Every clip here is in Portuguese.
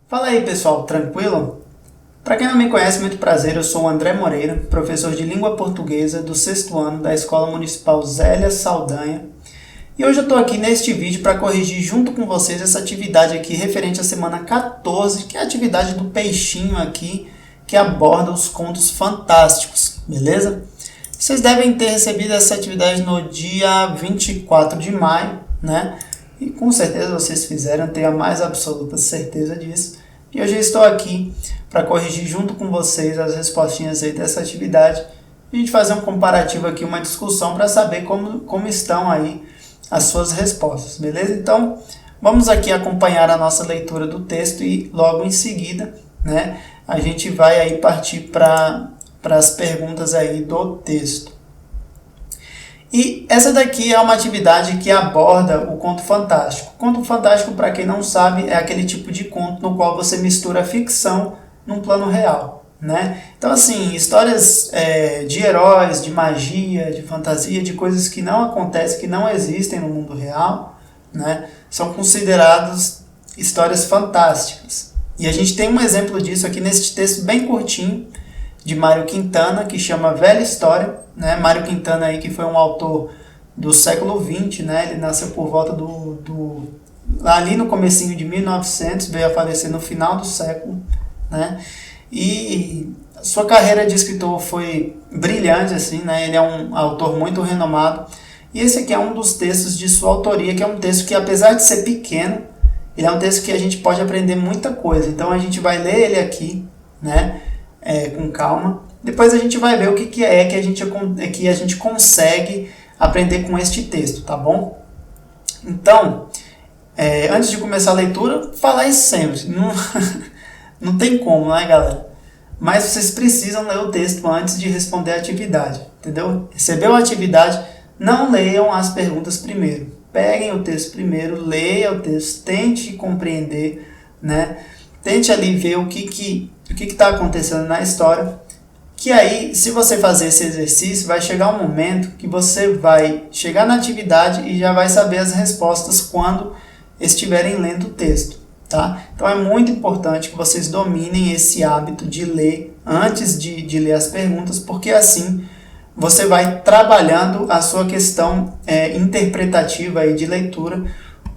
Fala aí pessoal, tranquilo? Para quem não me conhece, muito prazer, eu sou o André Moreira, professor de língua portuguesa do 6º ano da Escola Municipal Zélia Saldanha. E hoje eu estou aqui neste vídeo para corrigir junto com vocês essa atividade aqui referente à semana 14, que é a atividade do peixinho aqui, que aborda os contos fantásticos, beleza? Vocês devem ter recebido essa atividade no dia 24 de maio, né? E com certeza vocês fizeram, tenho a mais absoluta certeza disso. E hoje eu estou aqui para corrigir junto com vocês as respostinhas aí dessa atividade. E a gente fazer um comparativo aqui, uma discussão para saber como estão aí as suas respostas, beleza? Então, vamos aqui acompanhar a nossa leitura do texto e logo em seguida, né, a gente vai aí partir para as perguntas aí do texto. E essa daqui é uma atividade que aborda o conto fantástico. O conto fantástico, para quem não sabe, é aquele tipo de conto no qual você mistura ficção num plano real, né? Então, assim, histórias de heróis, de magia, de fantasia, de coisas que não acontecem, que não existem no mundo real, né? São consideradas histórias fantásticas. E a gente tem um exemplo disso aqui nesse texto bem curtinho, de Mário Quintana, que chama Velha História, né? Mário Quintana aí, que foi um autor do século XX, né? Ele nasceu por volta ali no comecinho de 1900, veio a falecer no final do século, né? E sua carreira de escritor foi brilhante, assim, né? Ele é um autor muito renomado. E esse aqui é um dos textos de sua autoria, que é um texto que, apesar de ser pequeno, ele é um texto que a gente pode aprender muita coisa. Então a gente vai ler ele aqui, né? Com calma. Depois a gente vai ver o que que a gente consegue aprender com este texto, tá bom? Então, antes de começar a leitura, falar isso sempre. Não tem como, né, galera? Mas vocês precisam ler o texto antes de responder a atividade, entendeu? Recebeu a atividade, não leiam as perguntas primeiro. Peguem o texto primeiro, leia o texto, tente compreender, né? Tente ali ver o que está acontecendo na história, que aí, se você fazer esse exercício, vai chegar um momento que você vai chegar na atividade e já vai saber as respostas quando estiverem lendo o texto, tá? Então é muito importante que vocês dominem esse hábito de ler antes de ler as perguntas, porque assim você vai trabalhando a sua questão interpretativa aí de leitura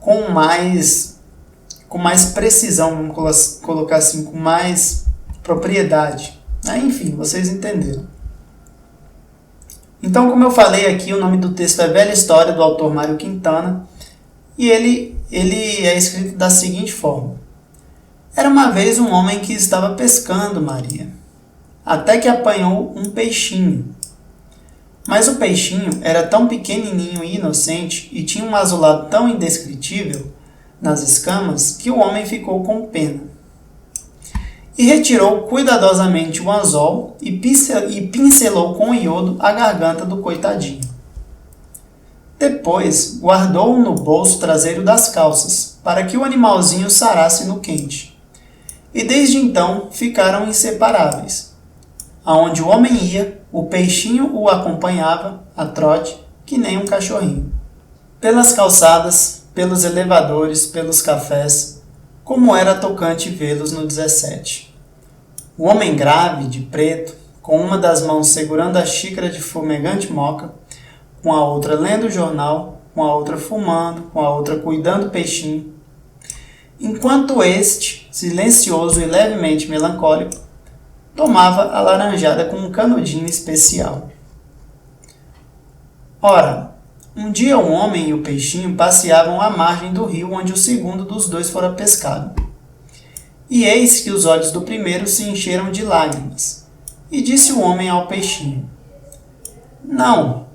com mais precisão, vamos colocar assim, com mais propriedade. Enfim, vocês entenderam. Então, como eu falei aqui, o nome do texto é Velha História, do autor Mário Quintana, e ele é escrito da seguinte forma. Era uma vez um homem que estava pescando, Maria, até que apanhou um peixinho. Mas o peixinho era tão pequenininho e inocente e tinha um azulado tão indescritível nas escamas que o homem ficou com pena. E retirou cuidadosamente o anzol e pincelou com iodo a garganta do coitadinho. Depois, guardou-o no bolso traseiro das calças, para que o animalzinho sarasse no quente. E desde então ficaram inseparáveis. Aonde o homem ia, o peixinho o acompanhava, a trote, que nem um cachorrinho. Pelas calçadas, pelos elevadores, pelos cafés, como era tocante vê-los no 17. O homem grave, de preto, com uma das mãos segurando a xícara de fumegante moca, com a outra lendo o jornal, com a outra fumando, com a outra cuidando do peixinho. Enquanto este, silencioso e levemente melancólico, tomava a laranjada com um canudinho especial. Ora, um dia o homem e o peixinho passeavam à margem do rio onde o segundo dos dois fora pescado. E eis que os olhos do primeiro se encheram de lágrimas. E disse o homem ao peixinho: Não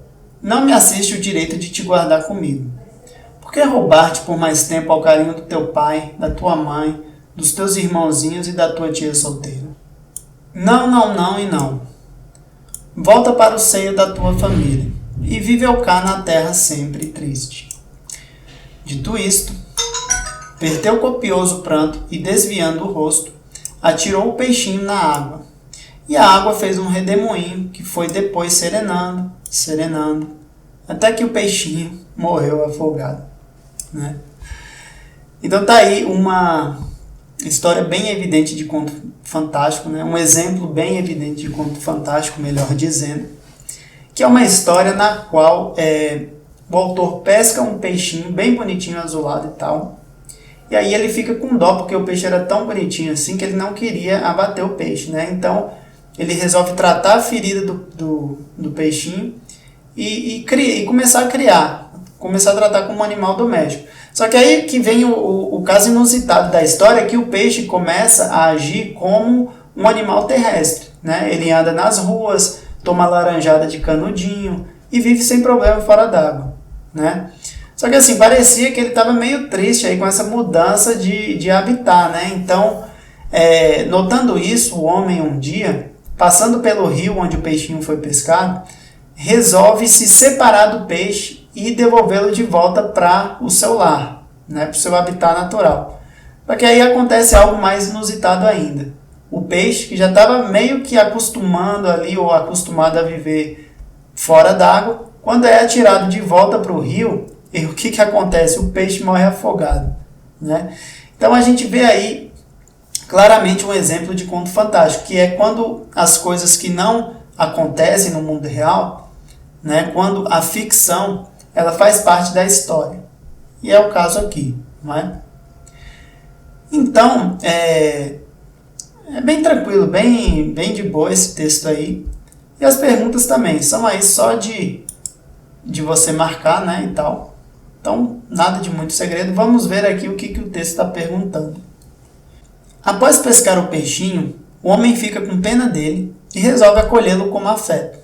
me assiste o direito de te guardar comigo. Por que roubar-te por mais tempo ao carinho do teu pai, da tua mãe, dos teus irmãozinhos e da tua tia solteira? Não e não. Volta para o seio da tua família, e vive cá na terra sempre triste. Dito isto, verteu copioso pranto e, desviando o rosto, atirou o peixinho na água. E a água fez um redemoinho que foi depois serenando, até que o peixinho morreu afogado, né? Então tá aí história bem evidente de conto fantástico, né? Um exemplo bem evidente de conto fantástico, melhor dizendo, que é uma história na qual o autor pesca um peixinho bem bonitinho, azulado e tal, e aí ele fica com dó, porque o peixe era tão bonitinho assim que ele não queria abater o peixe, né? Então ele resolve tratar a ferida do peixinho e começar a criar, começar a tratar como um animal doméstico. Só que aí que vem o caso inusitado da história, que o peixe começa a agir como um animal terrestre, né? Ele anda nas ruas, toma laranjada de canudinho e vive sem problema fora d'água, né? Só que assim, parecia que ele estava meio triste aí com essa mudança de habitat, né? Então, notando isso, o homem um dia, passando pelo rio onde o peixinho foi pescado, resolve se separar do peixe e devolvê-lo de volta para o seu lar, né? Para o seu habitat natural. Só que aí acontece algo mais inusitado ainda. O peixe, que já estava meio que acostumando ali, ou acostumado a viver fora d'água, quando é atirado de volta para o rio, e o que acontece? O peixe morre afogado, né? Então a gente vê aí claramente um exemplo de conto fantástico, que é quando as coisas que não acontecem no mundo real, né? Quando a ficção ela faz parte da história. E é o caso aqui, não é? Então, é bem tranquilo, bem de boa esse texto aí. E as perguntas também são aí só de você marcar, né, e tal. Então, nada de muito segredo. Vamos ver aqui o que o texto está perguntando. Após pescar o peixinho, o homem fica com pena dele e resolve acolhê-lo como afeto.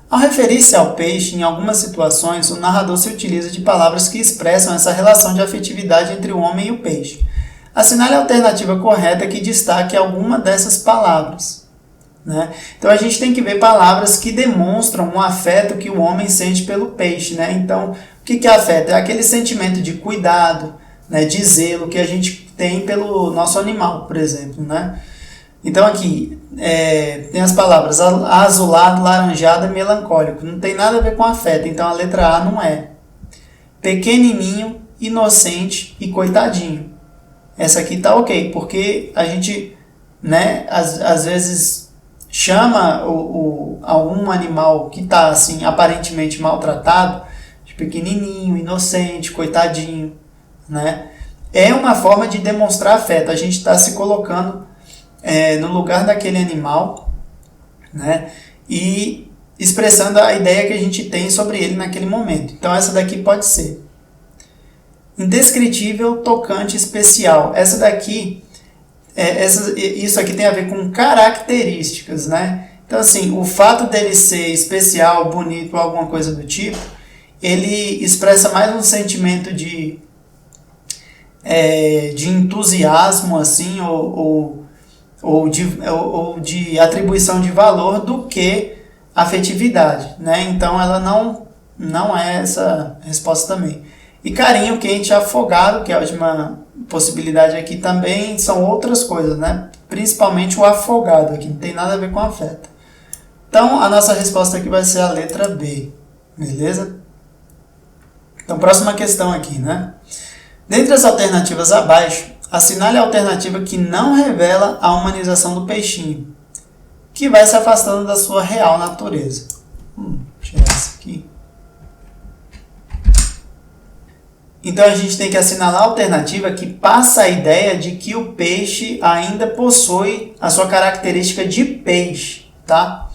Ao referir-se ao peixe, em algumas situações, o narrador se utiliza de palavras que expressam essa relação de afetividade entre o homem e o peixe. Assinale a alternativa correta que destaque alguma dessas palavras, né? Então a gente tem que ver palavras que demonstram um afeto que o homem sente pelo peixe, né? Então, o que é afeto? É aquele sentimento de cuidado, né, de zelo que a gente tem pelo nosso animal, por exemplo, né? Então aqui tem as palavras azulado, laranjada, melancólico. Não tem nada a ver com afeto, então a letra A não é. Pequenininho, inocente e coitadinho. Essa aqui tá ok, porque a gente, né, às vezes chama algum animal que está assim, aparentemente maltratado de pequenininho, inocente, coitadinho, né? É uma forma de demonstrar afeto. A gente está se colocando no lugar daquele animal, né? E expressando a ideia que a gente tem sobre ele naquele momento. Então essa daqui pode ser indescritível, tocante, especial. Essa daqui, isso aqui tem a ver com características, né? Então assim, o fato dele ser especial, bonito, alguma coisa do tipo, ele expressa mais um sentimento de entusiasmo, assim, ou de atribuição de valor do que afetividade, né? Então ela não é essa resposta também. E carinho, quente, afogado, que é a última possibilidade aqui também, são outras coisas, né? Principalmente o afogado aqui, não tem nada a ver com afeto. Então a nossa resposta aqui vai ser a letra B, beleza? Então próxima questão aqui, né? Dentre as alternativas abaixo, assinale a alternativa que não revela a humanização do peixinho, que vai se afastando da sua real natureza. Tirar essa aqui. Então a gente tem que assinalar a alternativa que passa a ideia de que o peixe ainda possui a sua característica de peixe, tá?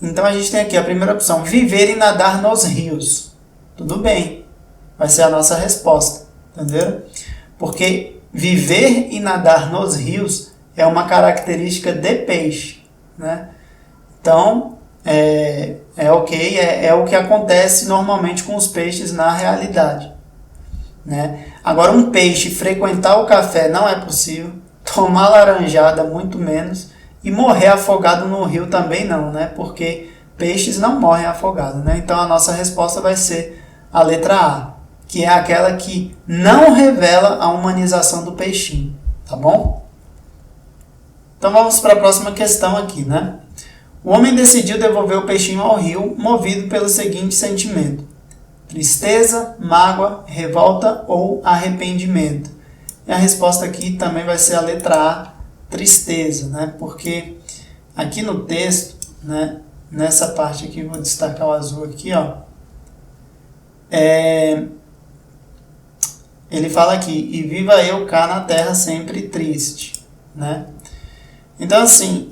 Então a gente tem aqui a primeira opção, viver e nadar nos rios. Tudo bem, vai ser a nossa resposta, entendeu? Porque viver e nadar nos rios é uma característica de peixe, né? Então, ok, é o que acontece normalmente com os peixes na realidade, né? Agora, um peixe frequentar o café não é possível, tomar laranjada muito menos, e morrer afogado no rio também não, né? Porque peixes não morrem afogados, né? Então, a nossa resposta vai ser a letra A, que é aquela que não revela a humanização do peixinho, tá bom? Então vamos para a próxima questão aqui, né? O homem decidiu devolver o peixinho ao rio, movido pelo seguinte sentimento: tristeza, mágoa, revolta ou arrependimento. E a resposta aqui também vai ser a letra A, tristeza, né? Porque aqui no texto, né, nessa parte aqui, vou destacar o azul aqui, ó, ele fala aqui, e viva eu cá na terra sempre triste, né? Então, assim,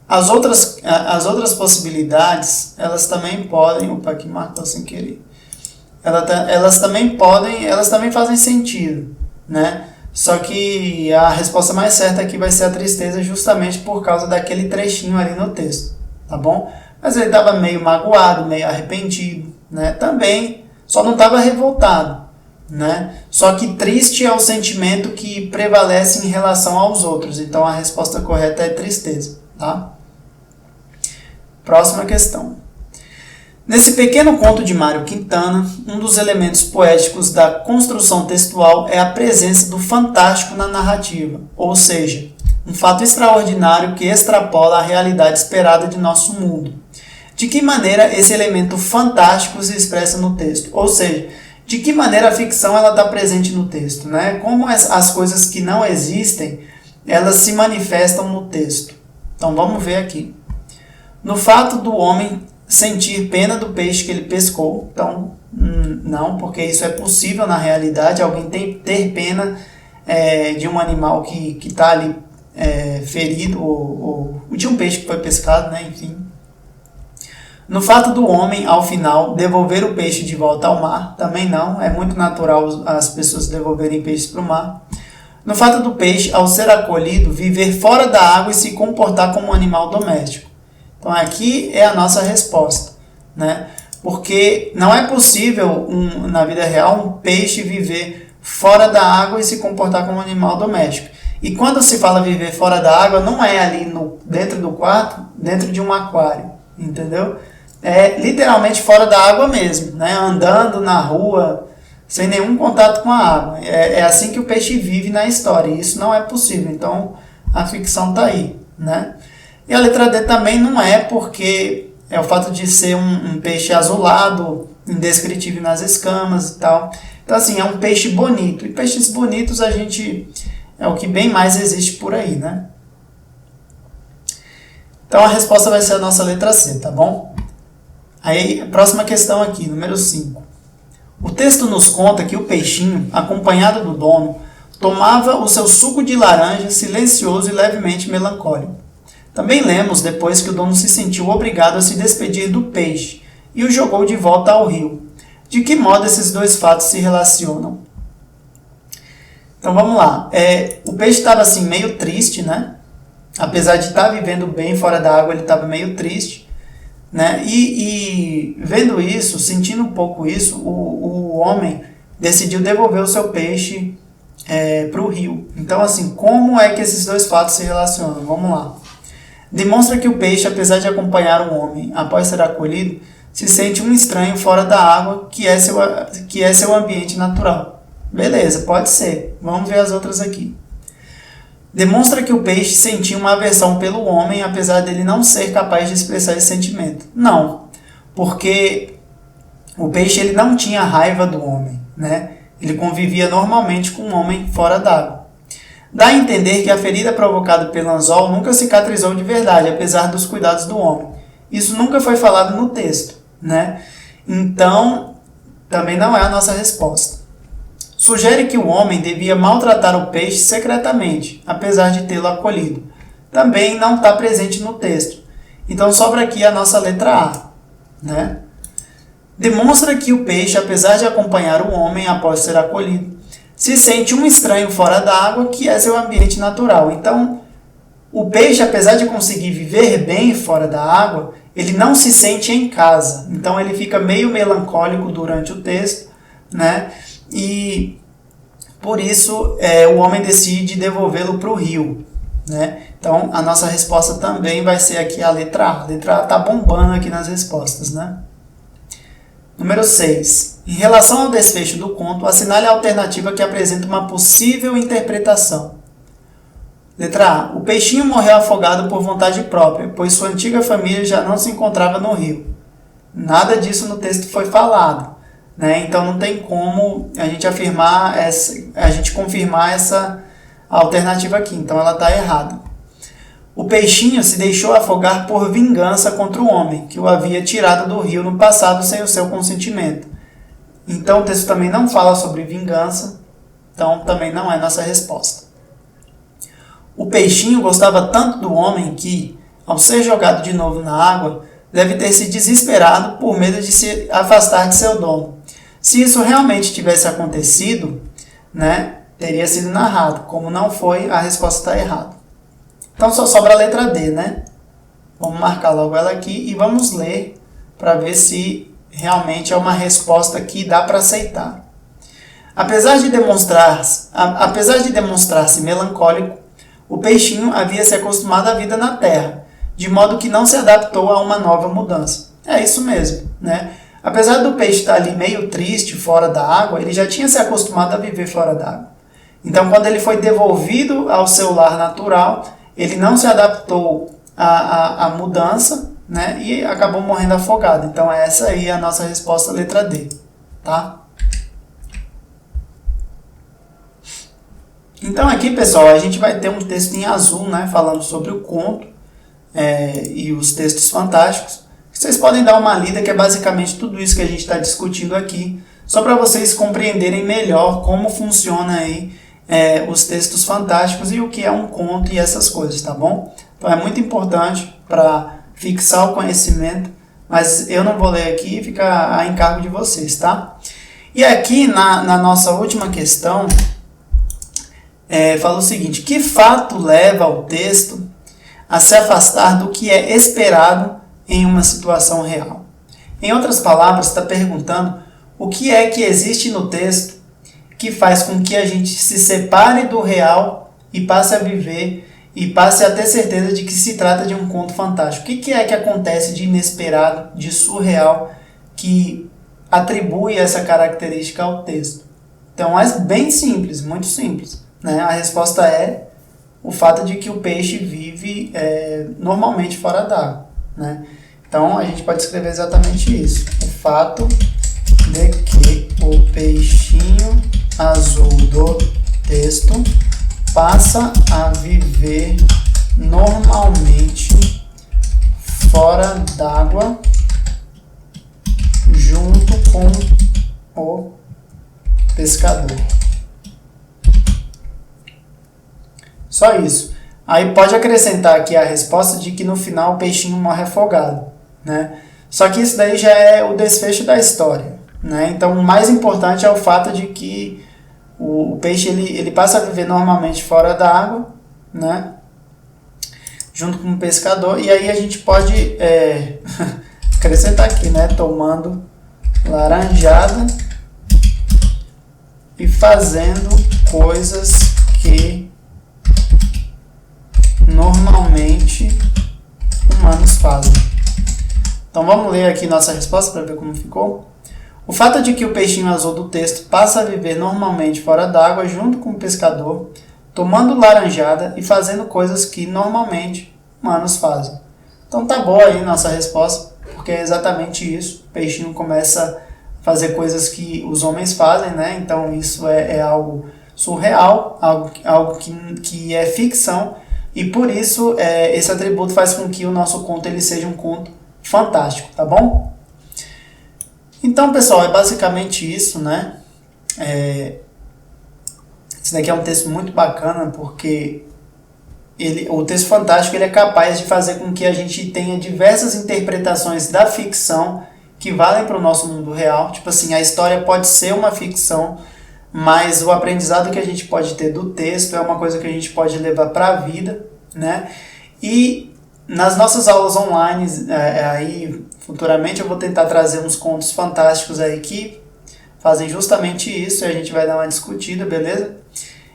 as outras possibilidades, elas também podem, opa, aqui marcou sem querer, elas também fazem sentido, né? Só que a resposta mais certa aqui vai ser a tristeza, justamente por causa daquele trechinho ali no texto, tá bom? Mas ele estava meio magoado, meio arrependido, né? Também, só não estava revoltado, né? Só que triste é o sentimento que prevalece em relação aos outros. Então a resposta correta é tristeza, tá? Próxima questão. Nesse pequeno conto de Mário Quintana, um dos elementos poéticos da construção textual é a presença do fantástico na narrativa, ou seja, um fato extraordinário que extrapola a realidade esperada de nosso mundo. De que maneira esse elemento fantástico se expressa no texto? Ou seja, de que maneira a ficção está presente no texto, né? Como as coisas que não existem, elas se manifestam no texto. Então vamos ver aqui. No fato do homem sentir pena do peixe que ele pescou, então não, porque isso é possível na realidade, alguém ter pena de um animal que está ali ferido, ou de um peixe que foi pescado, né? Enfim. No fato do homem, ao final, devolver o peixe de volta ao mar, também não, é muito natural as pessoas devolverem peixes para o mar. No fato do peixe, ao ser acolhido, viver fora da água e se comportar como um animal doméstico. Então aqui é a nossa resposta, né? Porque não é possível, na vida real, um peixe viver fora da água e se comportar como um animal doméstico. E quando se fala viver fora da água, não é ali dentro do quarto, dentro de um aquário, entendeu? É literalmente fora da água mesmo, né? Andando na rua, sem nenhum contato com a água. É assim que o peixe vive na história, e isso não é possível. Então a ficção está aí, né? E a letra D também não é, porque é o fato de ser um peixe azulado, indescritível nas escamas e tal. Então, assim, é um peixe bonito. E peixes bonitos é o que bem mais existe por aí, né? Então, a resposta vai ser a nossa letra C, tá bom? Aí, a próxima questão aqui, número 5. O texto nos conta que o peixinho, acompanhado do dono, tomava o seu suco de laranja silencioso e levemente melancólico. Também lemos depois que o dono se sentiu obrigado a se despedir do peixe e o jogou de volta ao rio. De que modo esses dois fatos se relacionam? Então vamos lá. O peixe estava assim meio triste, né? Apesar de estar vivendo bem fora da água, ele estava meio triste, né? E vendo isso, sentindo um pouco isso, o homem decidiu devolver o seu peixe para o rio. Então assim, como é que esses dois fatos se relacionam? Vamos lá. Demonstra que o peixe, apesar de acompanhar o homem após ser acolhido, se sente um estranho fora da água, que é seu ambiente natural. Beleza, pode ser. Vamos ver as outras aqui. Demonstra que o peixe sentia uma aversão pelo homem, apesar dele não ser capaz de expressar esse sentimento. Não, porque o peixe ele não tinha raiva do homem, né? Ele convivia normalmente com o homem fora d'água. Dá a entender que a ferida provocada pelo anzol nunca cicatrizou de verdade, apesar dos cuidados do homem. Isso nunca foi falado no texto, né? Então, também não é a nossa resposta. Sugere que o homem devia maltratar o peixe secretamente, apesar de tê-lo acolhido. Também não está presente no texto. Então, sobra aqui a nossa letra A, né? Demonstra que o peixe, apesar de acompanhar o homem após ser acolhido, se sente um estranho fora da água, que é seu ambiente natural. Então, o peixe, apesar de conseguir viver bem fora da água, ele não se sente em casa. Então, ele fica meio melancólico durante o texto, né? E, por isso, o homem decide devolvê-lo para o rio, né? Então, a nossa resposta também vai ser aqui a letra A. A letra A está bombando aqui nas respostas, né? Número 6. Em relação ao desfecho do conto, assinale a alternativa que apresenta uma possível interpretação. Letra A. O peixinho morreu afogado por vontade própria, pois sua antiga família já não se encontrava no rio. Nada disso no texto foi falado, né? Então não tem como a gente confirmar essa alternativa aqui, então ela está errada. O peixinho se deixou afogar por vingança contra o homem, que o havia tirado do rio no passado sem o seu consentimento. Então o texto também não fala sobre vingança, então também não é nossa resposta. O peixinho gostava tanto do homem que, ao ser jogado de novo na água, deve ter se desesperado por medo de se afastar de seu dono. Se isso realmente tivesse acontecido, né, teria sido narrado. Como não foi, a resposta está errada. Então só sobra a letra D, né? Vamos marcar logo ela aqui e vamos ler para ver se realmente é uma resposta que dá para aceitar. Apesar de demonstrar-se melancólico, o peixinho havia se acostumado à vida na terra, de modo que não se adaptou a uma nova mudança. É isso mesmo, né? Apesar do peixe estar ali meio triste, fora da água, ele já tinha se acostumado a viver fora da água. Então, quando ele foi devolvido ao seu lar natural, ele não se adaptou à mudança, né? E acabou morrendo afogado. Então, essa aí é a nossa resposta, letra D, tá? Então, aqui, pessoal, a gente vai ter um texto em azul, né? Falando sobre o conto e os textos fantásticos. Vocês podem dar uma lida, que é basicamente tudo isso que a gente está discutindo aqui, só para vocês compreenderem melhor como funciona aí os textos fantásticos e o que é um conto e essas coisas, tá bom? Então é muito importante para fixar o conhecimento, mas eu não vou ler aqui, fica a encargo de vocês, tá? E aqui na nossa última questão, fala o seguinte: que fato leva o texto a se afastar do que é esperado em uma situação real? Em outras palavras, está perguntando o que é que existe no texto que faz com que a gente se separe do real e passe a viver e passe a ter certeza de que se trata de um conto fantástico. O que é que acontece de inesperado, de surreal, que atribui essa característica ao texto? Então é bem simples, muito simples, né? A resposta é o fato de que o peixe vive normalmente fora d'água, né? Então a gente pode escrever exatamente isso. O fato de que o peixinho azul do texto passa a viver normalmente fora d'água junto com o pescador. Só isso. Aí pode acrescentar aqui a resposta de que no final o peixinho morre afogado, né? Só que isso daí já é o desfecho da história, né? Então o mais importante é o fato de que o peixe ele passa a viver normalmente fora da água, né? Junto com o pescador. E aí a gente pode acrescentar aqui, né? Tomando laranjada e fazendo coisas que normalmente humanos fazem. Então vamos ler aqui nossa resposta para ver como ficou. O fato de que o peixinho azul do texto passa a viver normalmente fora d'água junto com o pescador, tomando laranjada e fazendo coisas que normalmente humanos fazem. Então tá boa aí nossa resposta, porque é exatamente isso. O peixinho começa a fazer coisas que os homens fazem, né? Então isso é algo surreal, algo que é ficção, e por isso esse atributo faz com que o nosso conto ele seja um conto fantástico, tá bom? Então, pessoal, é basicamente isso, né? Esse daqui é um texto muito bacana, porque o texto fantástico ele é capaz de fazer com que a gente tenha diversas interpretações da ficção que valem para o nosso mundo real. Tipo assim, a história pode ser uma ficção, mas o aprendizado que a gente pode ter do texto é uma coisa que a gente pode levar para a vida, né? E nas nossas aulas online, aí futuramente eu vou tentar trazer uns contos fantásticos aí que fazem justamente isso, e a gente vai dar uma discutida, beleza?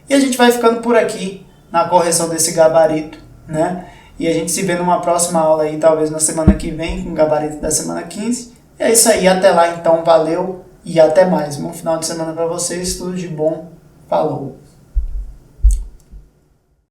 E a gente vai ficando por aqui na correção desse gabarito, né? E a gente se vê numa próxima aula aí, talvez na semana que vem, com o gabarito da semana 15. E é isso aí, até lá então, valeu e até mais. Bom final de semana para vocês, tudo de bom, falou!